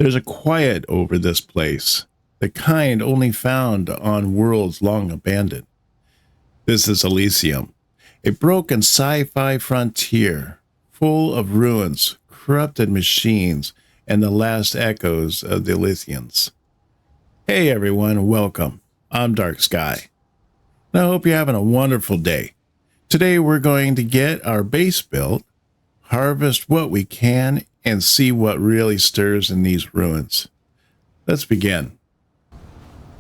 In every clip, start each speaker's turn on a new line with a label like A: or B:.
A: There's a quiet over this place, the kind only found on worlds long abandoned. This is Elysium, a broken sci-fi frontier full of ruins, corrupted machines, and the last echoes of the Elythians. Hey everyone, welcome. I'm Dark Skye. I hope you're having a wonderful day. Today we're going to get our base built, harvest what we can, and see what really stirs in these ruins. Let's begin.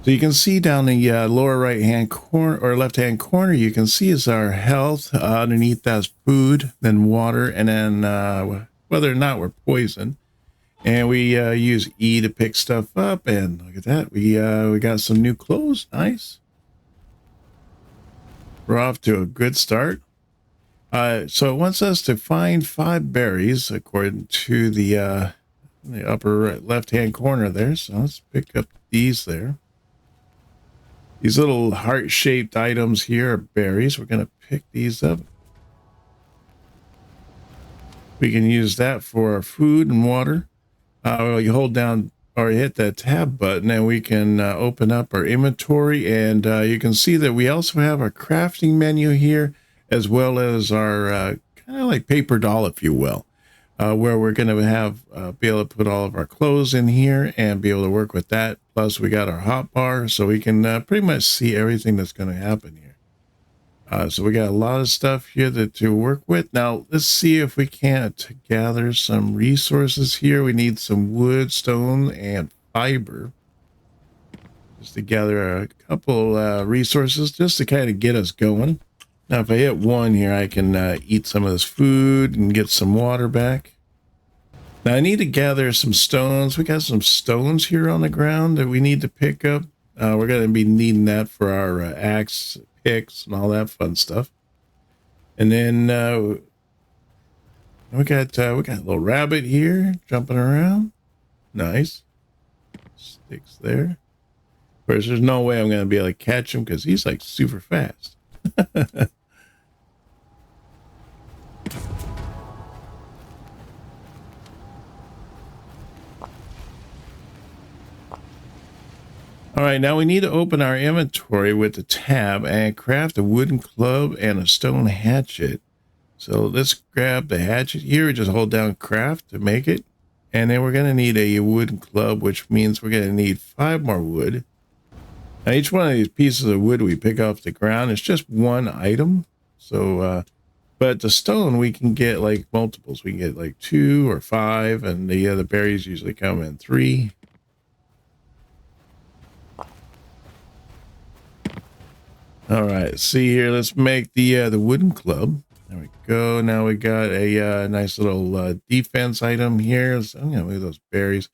A: So you can see down the lower right hand corner or left hand corner, you can see is our health. Underneath that's food, then water, and then whether or not we're poisoned. And we use E to pick stuff up, and look at that, we got some new clothes. Nice. We're off to a good start. So it wants us to find 5 berries according to the upper left hand corner there. So let's pick up these there. These little heart-shaped items here are berries. We're going to pick these up. We can use that for our food and water. You hold down or hit that tab button and we can open up our inventory, and you can see that we also have our crafting menu here, as well as our kind of like paper doll, if you will, where we're going to have be able to put all of our clothes in here and be able to work with that. Plus we got our hot bar, so we can pretty much see everything that's going to happen here. So we got a lot of stuff here to work with. Now let's see if we can't gather some resources here. We need some wood, stone, and fiber, just to gather a couple resources just to kind of get us going. Now if I hit 1 here, I can eat some of this food and get some water back. Now I need to gather some stones. We got some stones here on the ground that we need to pick up. We're going to be needing that for our axe, picks, and all that fun stuff. And then we got a little rabbit here jumping around. Nice. Sticks there. Of course, there's no way I'm going to be able to catch him because he's like super fast. All right, now we need to open our inventory with the tab and craft a wooden club and a stone hatchet. So let's grab the hatchet here. We just hold down craft to make it. And then we're going to need a wooden club, which means we're going to need 5 more wood. Now each one of these pieces of wood we pick off the ground is just 1 item. So, but the stone we can get like multiples. We can get like 2 or 5, and the other berries usually come in 3. All right, see here, let's make the wooden club. There we go. Now we got a nice little defense item here. So I'm gonna move those berries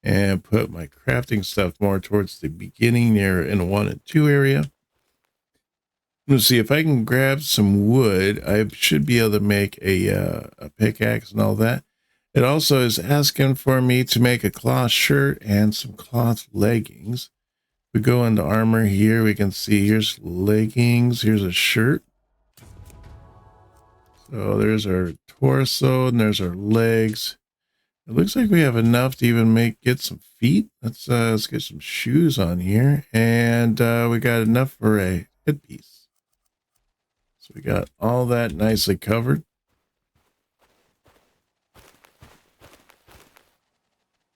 A: and put my crafting stuff more towards the beginning there in the 1 and 2 area. Let's see if I can grab some wood. I should be able to make a pickaxe and all that. It also is asking for me to make a cloth shirt and some cloth leggings. We go into armor here, we can see here's leggings, here's a shirt. So there's our torso and there's our legs. It looks like we have enough to even get some feet. Let's get some shoes on here, and we got enough for a headpiece. So we got all that nicely covered.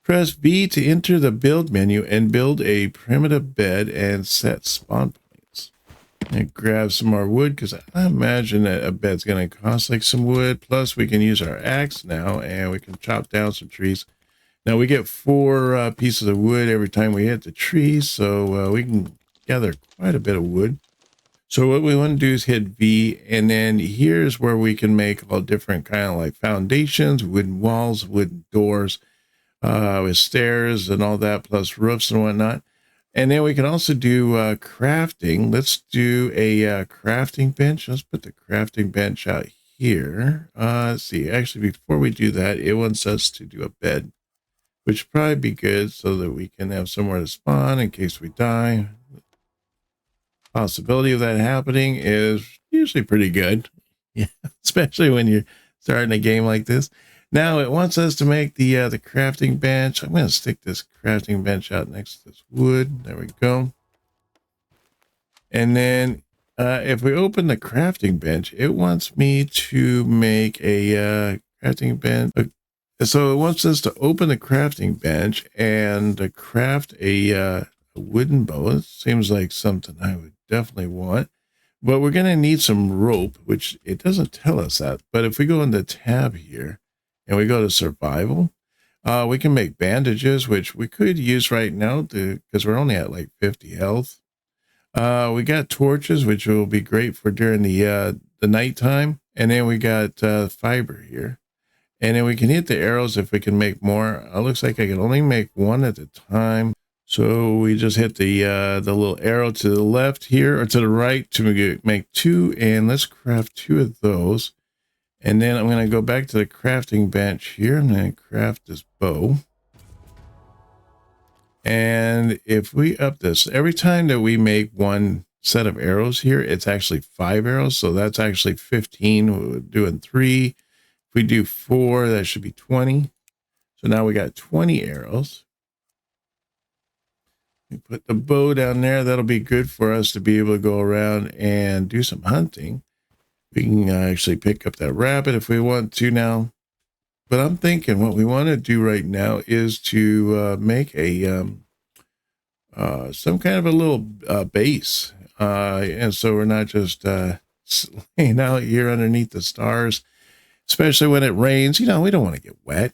A: Press V to enter the build menu and build a primitive bed and set spawn points. And grab some more wood, because I imagine that a bed's going to cost like some wood. Plus we can use our axe now and we can chop down some trees. Now we get 4 pieces of wood every time we hit the tree, so we can gather quite a bit of wood. So what we want to do is hit V, and then here's where we can make all different kind of like foundations, wooden walls, wooden doors, with stairs and all that, plus roofs and whatnot. And then we can also do crafting. Let's do a crafting bench. Let's put the crafting bench out here. Let's see, actually before we do that, it wants us to do a bed, which would probably be good so that we can have somewhere to spawn in case we die. Possibility of that happening is usually pretty good. Yeah, especially when you're starting a game like this. Now it wants us to make the crafting bench. I'm going to stick this crafting bench out next to this wood. There we go. And then if we open the crafting bench, it wants me to make a crafting bench. So it wants us to open the crafting bench and craft a wooden bow. It seems like something I would definitely want. But we're going to need some rope, which it doesn't tell us that. But if we go in the tab here and we go to survival, we can make bandages, which we could use right now because we're only at like 50 health. We got torches, which will be great for during the nighttime. And then we got fiber here. And then we can hit the arrows if we can make more. It looks like I can only make one at a time. So we just hit the little arrow to the left here, or to the right, to make two. And let's craft two of those. And then I'm going to go back to the crafting bench here. I'm going to craft this bow. And if we up this, every time that we make one set of arrows here, it's actually 5 arrows. So that's actually 15. We're doing 3. If we do 4, that should be 20. So now we got 20 arrows. We put the bow down there. That'll be good for us to be able to go around and do some hunting. We can actually pick up that rabbit if we want to now. But I'm thinking what we want to do right now is to make a some kind of a little base. And so we're not just laying out here underneath the stars, especially when it rains. You know, we don't want to get wet.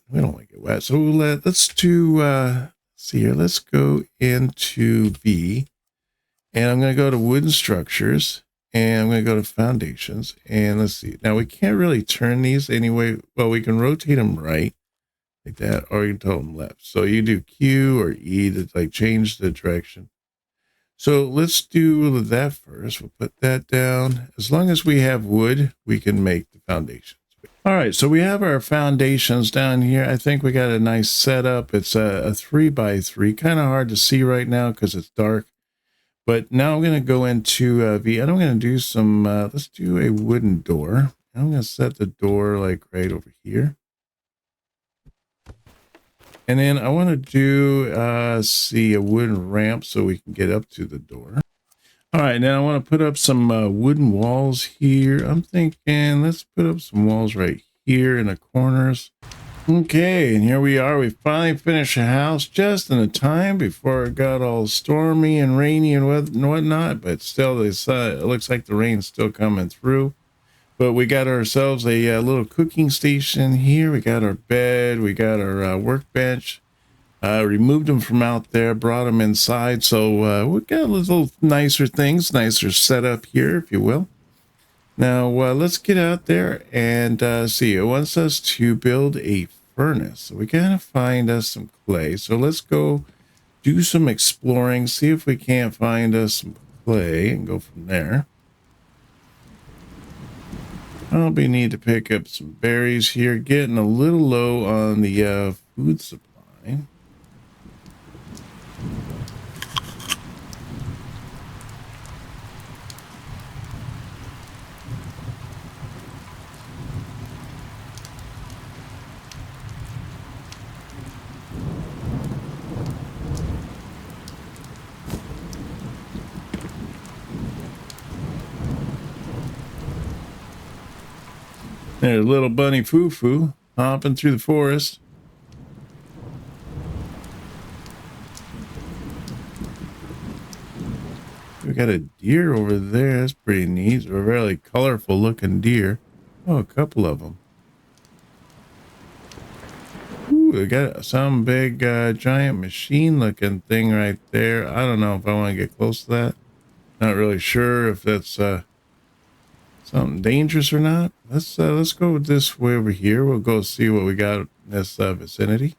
A: So let's do, see here, let's go into V. And I'm going to go to wooden structures. And I'm going to go to foundations. And let's see. Now, we can't really turn these anyway. Well, we can rotate them right, like that, or you can tell them left. So you do Q or E to like change the direction. So let's do that first. We'll put that down. As long as we have wood, we can make the foundations. All right, so we have our foundations down here. I think we got a nice setup. It's a 3x3. Kind of hard to see right now because it's dark. But now I'm going to go into V, and I'm going to do some, let's do a wooden door. I'm going to set the door like right over here. And then I want to do, see, a wooden ramp so we can get up to the door. All right, now I want to put up some wooden walls here. I'm thinking let's put up some walls right here in the corners. Okay, and here we are. We finally finished the house just in the time before it got all stormy and rainy and whatnot. But still, it looks like the rain's still coming through. But we got ourselves a little cooking station here. We got our bed. We got our workbench. Removed them from out there, brought them inside. So we got a little nicer things, nicer setup here, if you will. Now, let's get out there and see. It wants us to build a furnace. So we got to find us some clay. So let's go do some exploring, see if we can't find us some clay and go from there. Probably need to pick up some berries here. Getting a little low on the food supply. There's little bunny Foo-Foo hopping through the forest. We got a deer over there. That's pretty neat. A really colorful looking deer. Oh, a couple of them. Ooh, we got some big giant machine looking thing right there. I don't know if I want to get close to that. Not really sure if that's something dangerous or not. Let's go this way over here. We'll go see what we got in this vicinity.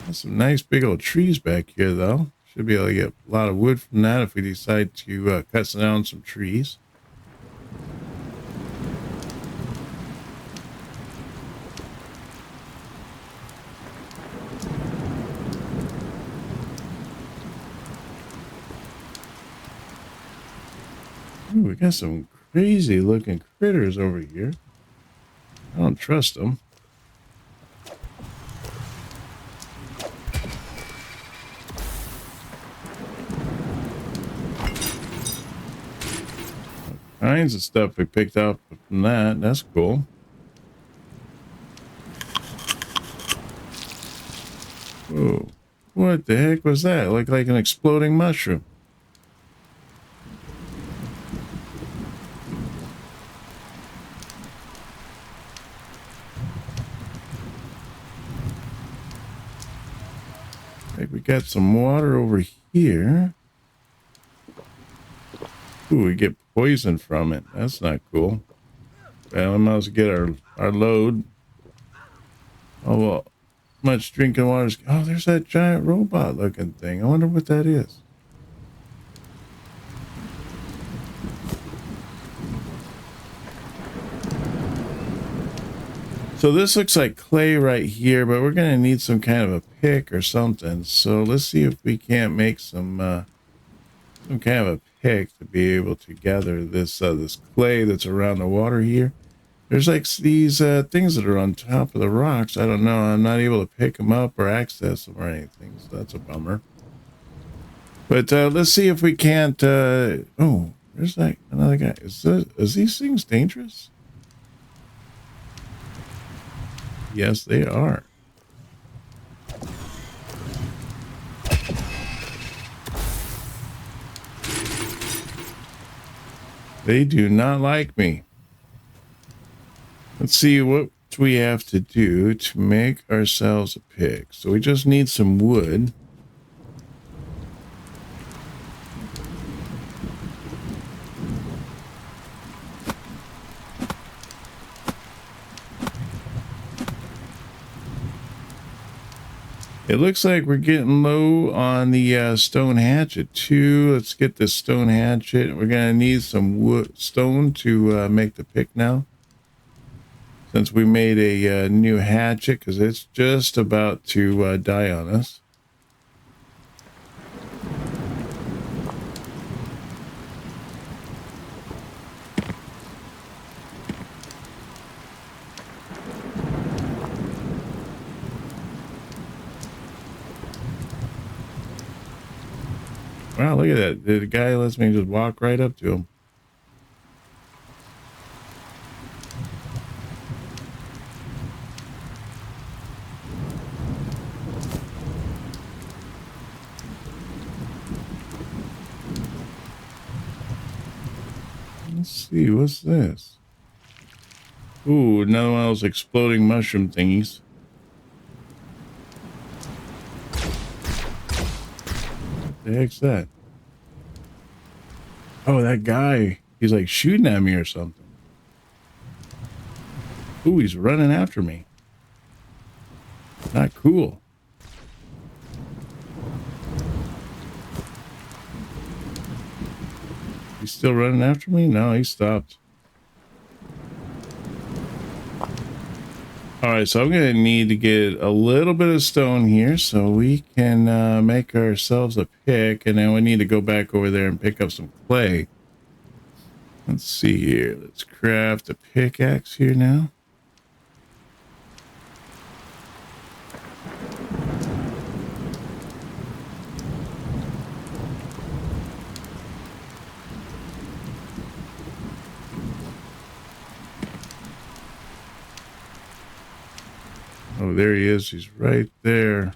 A: There's some nice big old trees back here, though. Should be able to get a lot of wood from that if we decide to cut down some trees. Ooh, we got some crazy looking critters over here. I don't trust them. Kinds of stuff we picked up from that. That's cool. Whoa. What the heck was that? It looked like an exploding mushroom. Like we got some water over here. Ooh, we get poison from it. That's not cool. Well, we might as well get our load. Oh, well, much drinking water. Oh, there's that giant robot looking thing. I wonder what that is. So this looks like clay right here, but we're going to need some kind of a pick or something. So let's see if we can't make some kind of a pick to be able to gather this this clay that's around the water here. There's like these things that are on top of the rocks. I don't know. I'm not able to pick them up or access them or anything. So that's a bummer. But let's see if we can't. Oh, there's like another guy. Is these things dangerous? Yes, they are. They do not like me. Let's see what we have to do to make ourselves a pick. So we just need some wood. It looks like we're getting low on the stone hatchet too. Let's get this stone hatchet. We're gonna need some wood, stone to make the pick now. Since we made a new hatchet, because it's just about to die on us. Wow, look at that. The guy lets me just walk right up to him. Let's see, what's this? Ooh, another one of those exploding mushroom thingies. What the heck's that? Oh, that guy. He's like shooting at me or something. Ooh, he's running after me. Not cool. He's still running after me? No, he stopped. All right, so I'm going to need to get a little bit of stone here so we can make ourselves a pick, and then we need to go back over there and pick up some clay. Let's see here. Let's craft a pickaxe here now. Oh, there he is. He's right there.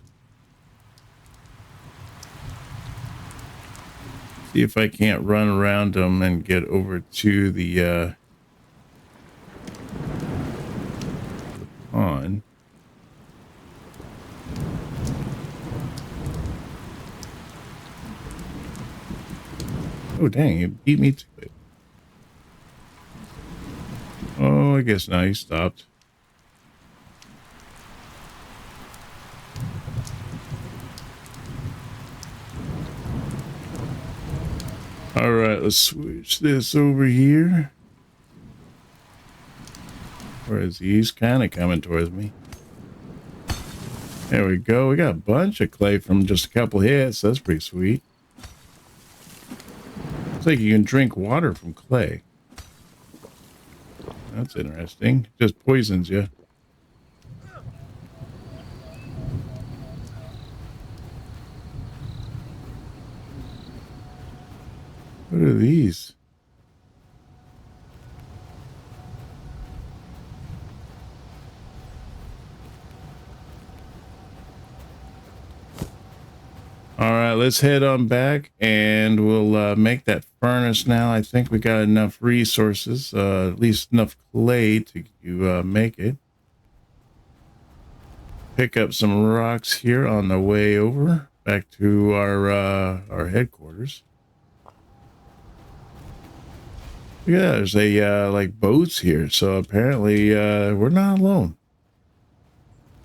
A: See if I can't run around him and get over to the pond. Oh, dang. He beat me to it. Oh, I guess now he stopped. All right, let's switch this over here. Where is he? He's kind of coming towards me. There we go. We got a bunch of clay from just a couple hits. That's pretty sweet. Looks like you can drink water from clay. That's interesting. Just poisons you. What are these? All right, let's head on back and we'll make that furnace now. I think we got enough resources, at least enough clay to make it. Pick up some rocks here on the way over back to our headquarters. Yeah, there's a like boats here, so apparently we're not alone.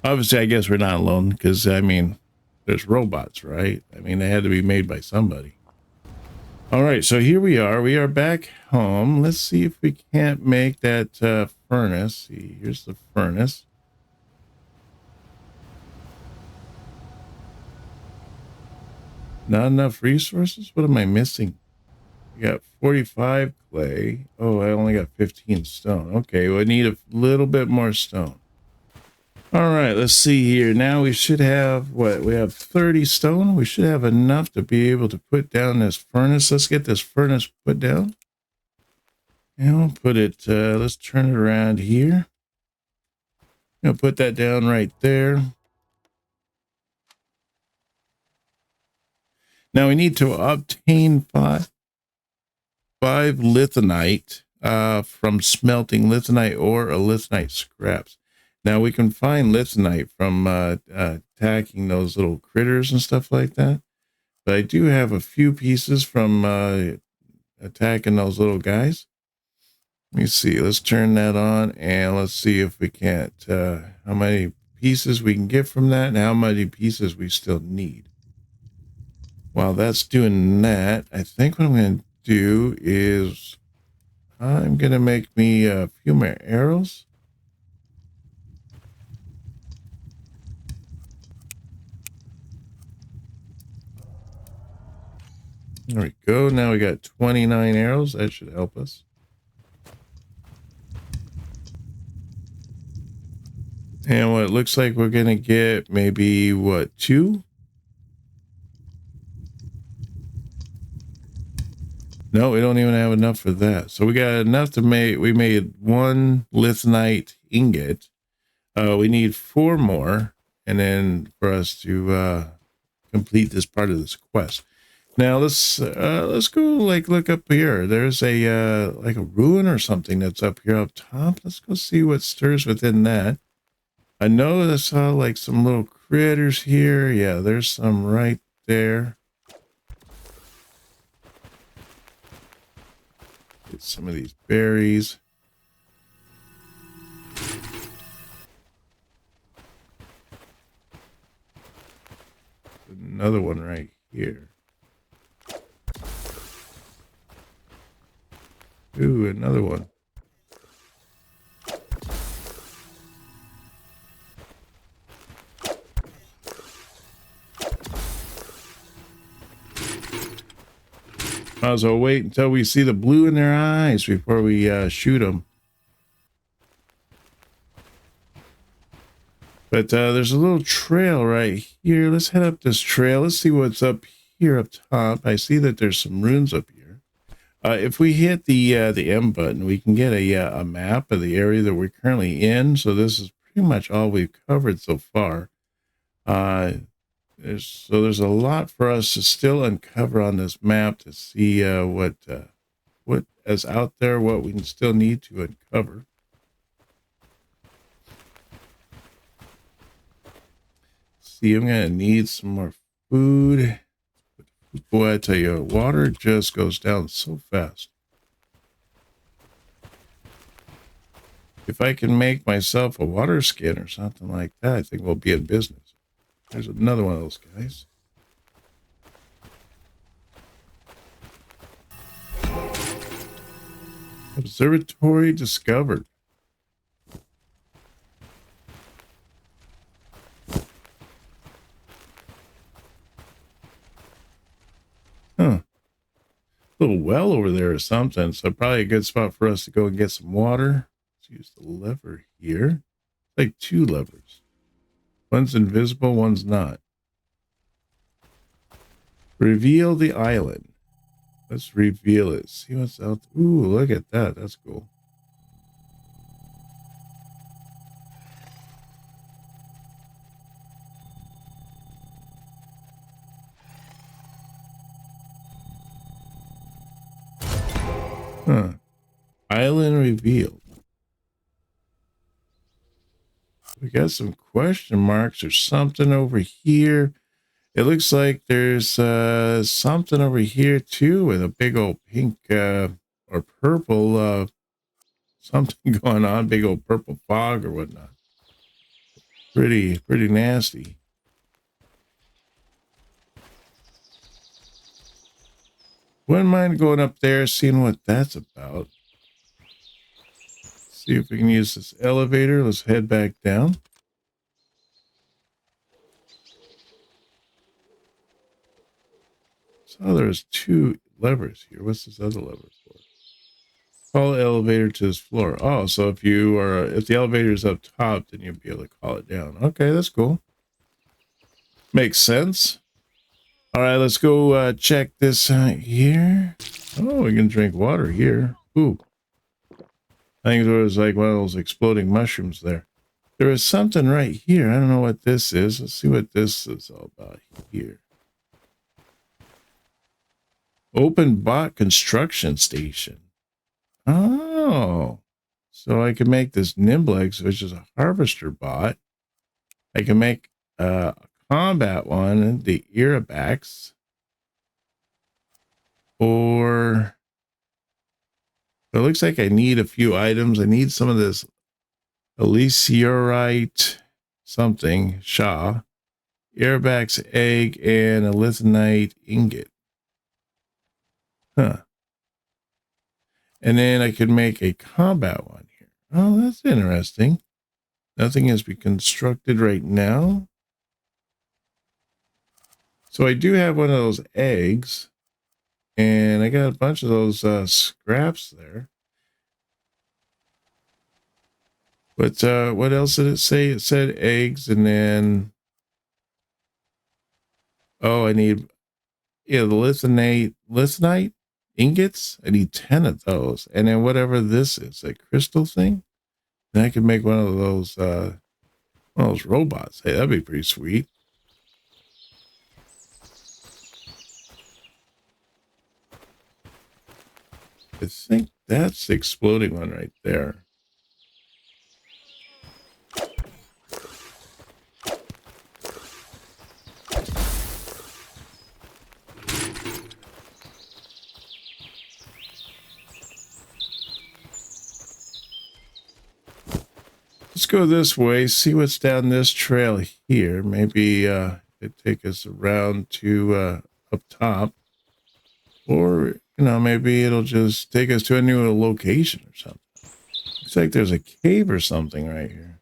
A: Obviously, I guess we're not alone because I mean, there's robots, right? I mean, they had to be made by somebody. All right, so here we are. We are back home. Let's see if we can't make that furnace. See, here's the furnace. Not enough resources? What am I missing? We got 45 clay. Oh, I only got 15 stone. Okay, well, I need a little bit more stone. All right, let's see here. Now we should have what? We have 30 stone. We should have enough to be able to put down this furnace. Let's get this furnace put down. And we'll put it, let's turn it around here. I'll put that down right there. Now we need to obtain five lithanite from smelting lithanite or Elythian scraps. Now we can find lithanite from attacking those little critters and stuff like that. But I do have a few pieces from attacking those little guys. Let me see. Let's turn that on and let's see if we can't, how many pieces we can get from that and how many pieces we still need. While that's doing that, I think what I'm going to do is I'm going to make me a few more arrows. There we go. Now we got 29 arrows. That should help us. And what it looks like we're going to get maybe, what, 2? No, we don't even have enough for that. So we got enough to make, we made 1 lithanite ingot. We need 4 more, and then for us to complete this part of this quest. Now let's go like look up here. There's a like a ruin or something that's up here up top. Let's go see what stirs within that. I know I saw like some little critters here. Yeah, there's some right there. Get some of these berries. Another one right here. Ooh, another one. Might as well wait until we see the blue in their eyes before we shoot them. But there's a little trail right here. Let's head up this trail. Let's see what's up here up top. I see that there's some runes up here. If we hit the M button, we can get a map of the area that we're currently in. So this is pretty much all we've covered so far. There's a lot for us to still uncover on this map to see what is out there, what we still need to uncover. See, I'm gonna need some more food. Boy, I tell you, water just goes down so fast. If I can make myself a water skin or something like that, I think we'll be in business. There's another one of those guys. Observatory discovered. Huh. Little well over there or something. So probably a good spot for us to go and get some water. Let's use the lever here. Like two levers. One's invisible, one's not. Reveal the island. Let's reveal it. See what's out there. Ooh, look at that. That's cool. Huh. Island revealed. We got some question marks or something over here. It looks like there's something over here too with a big old pink or purple something going on, big old purple fog or whatnot. Pretty nasty. Wouldn't mind going up there, seeing what that's about. See if we can use this elevator. Let's head back down. So there's two levers here. What's this other lever for? Call the elevator to this floor. Oh, so if the elevator is up top, then you'll be able to call it down. Okay, that's cool. Makes sense. All right, let's go check this here. Oh, we can drink water here. Ooh. I think it was like one of those exploding mushrooms there. There is something right here. I don't know what this is. Let's see what this is all about here. Open bot construction station. Oh. So I can make this Nimblex, which is a harvester bot. I can make a combat one, the Irabax. Or it looks like I need a few items. I need some of this Elysiurite something, Shaw, Irabax egg, and a lithanite ingot. Huh. And then I could make a combat one here. Oh, that's interesting. Nothing has been constructed right now. So I do have one of those eggs. And I got a bunch of those scraps there. But what else did it say? It said eggs, and then I need the lithanite ingots. I need 10 of those, and then whatever this is, a crystal thing. Then I can make one of those robots. Hey, that'd be pretty sweet. I think that's the exploding one right there. Let's go this way, see what's down this trail here. Maybe it take us around to up top. Or, maybe it'll just take us to a new location or something. Looks like there's a cave or something right here.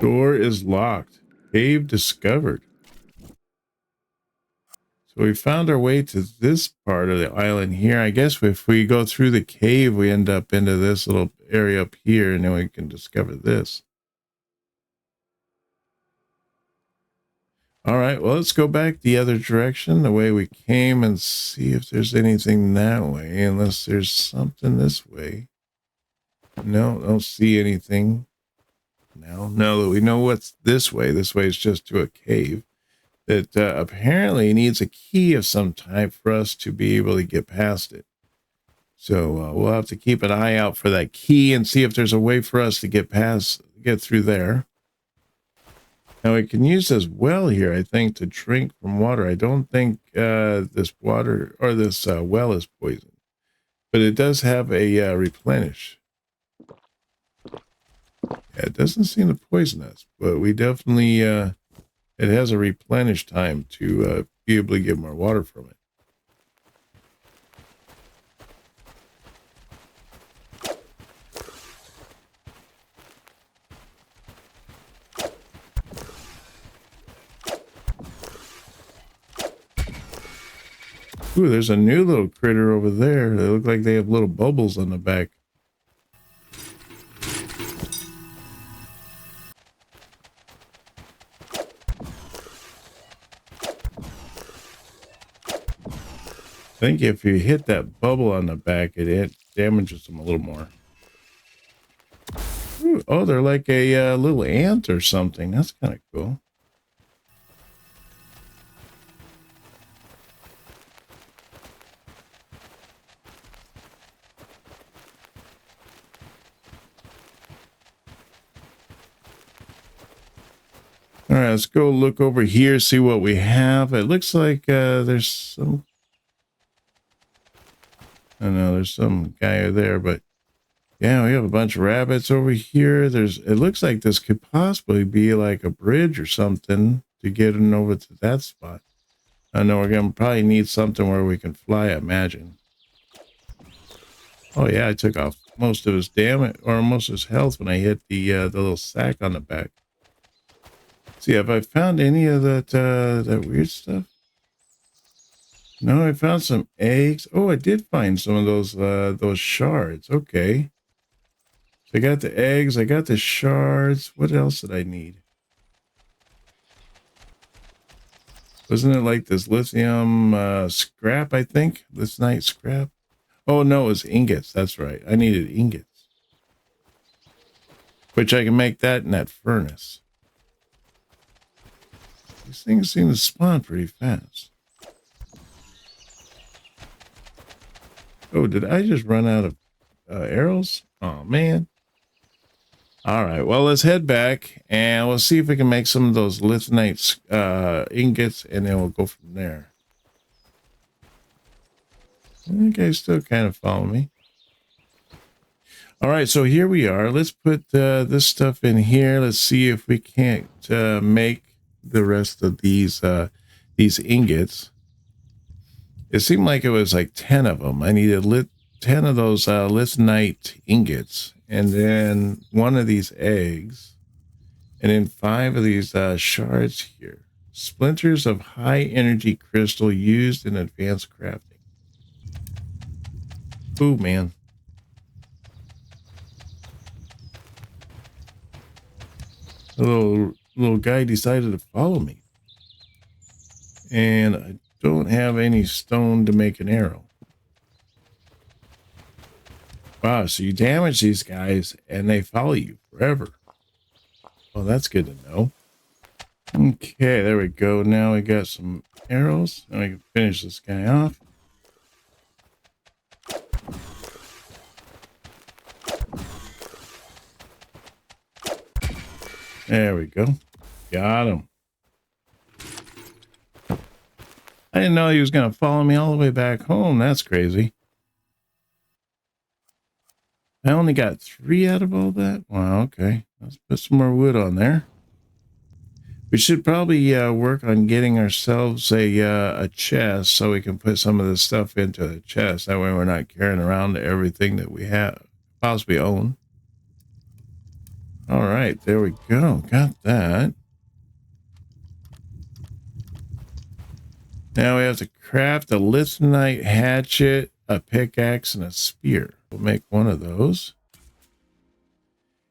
A: Door is locked. Cave discovered. So we found our way to this part of the island here. I guess if we go through the cave, we end up into this little area up here, and then we can discover this. All right, well, let's go back the other direction, the way we came, and see if there's anything that way, unless there's something this way. No, don't see anything. Now that we know what's this way is just to a cave that apparently needs a key of some type for us to be able to get past it. So we'll have to keep an eye out for that key and see if there's a way for us to get through there. Now we can use this well here, I think, to drink from water. I don't think this water or this well is poisoned, but it does have a replenish. Yeah, it doesn't seem to poison us, but we definitely, it has a replenish time to be able to get more water from it. Ooh, there's a new little critter over there. They look like they have little bubbles on the back. I think if you hit that bubble on the back, it damages them a little more. Ooh, oh, they're like a little ant or something. That's kind of cool. All right, let's go look over here, see what we have. It looks like there's some... I don't know, there's some guy there, but yeah, we have a bunch of rabbits over here. It looks like this could possibly be like a bridge or something to get in over to that spot. I know we're gonna probably need something where we can fly, I imagine. Oh yeah, I took off most of his damage or most of his health when I hit the little sack on the back. See, have I found any of that weird stuff? No, I found some eggs. Oh, I did find some of those shards. Okay. So I got the eggs, I got the shards. What else did I need? Wasn't it like this lithium scrap, I think? Lithium scrap? Oh, no, it was ingots. That's right. I needed ingots. Which I can make that in that furnace. These things seem to spawn pretty fast. Oh, did I just run out of arrows? Oh, man. All right, well, let's head back and we'll see if we can make some of those lithium ingots, and then we'll go from there. You guys still kind of follow me. All right, so here we are. Let's put this stuff in here. Let's see if we can't make the rest of these ingots. It seemed like it was like 10 of them. I needed 10 of those lithiumite ingots, and then 1 of these eggs, and then 5 of these shards here. Splinters of high energy crystal used in advanced crafting. Ooh, man. A little guy decided to follow me. And I don't have any stone to make an arrow. Wow, so you damage these guys and they follow you forever. Well, that's good to know. Okay, there we go. Now we got some arrows. Now we can finish this guy off. There we go. Got him. I didn't know he was going to follow me all the way back home. That's crazy. I only got 3 out of all that. Wow, okay. Let's put some more wood on there. We should probably work on getting ourselves a chest so we can put some of this stuff into the chest. That way we're not carrying around everything that we have, possibly own. All right, there we go. Got that. Now we have to craft a lithiumite hatchet, a pickaxe, and a spear. We'll make one of those.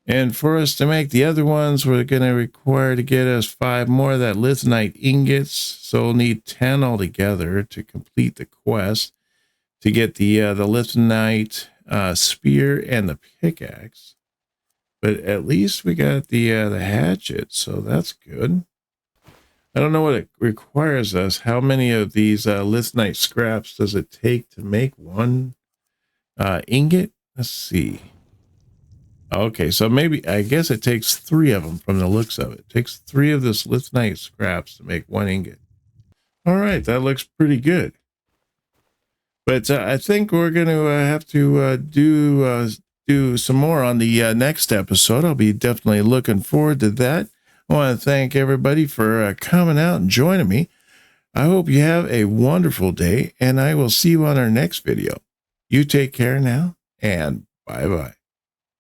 A: And for us to make the other ones, we're going to require to get us 5 more of that lithiumite ingots. So we'll need 10 altogether to complete the quest to get the lithiumite spear and the pickaxe. But at least we got the hatchet, so that's good. I don't know what it requires us. How many of these lithiumite scraps does it take to make one ingot? Let's see. Okay, so maybe, I guess it takes 3 of them from the looks of it. It takes 3 of this lithiumite scraps to make 1 ingot. All right, that looks pretty good. But I think we're going to have to do some more on the next episode. I'll be definitely looking forward to that. I want to thank everybody for coming out and joining me. I hope you have a wonderful day, and I will see you on our next video. You take care now, and bye-bye.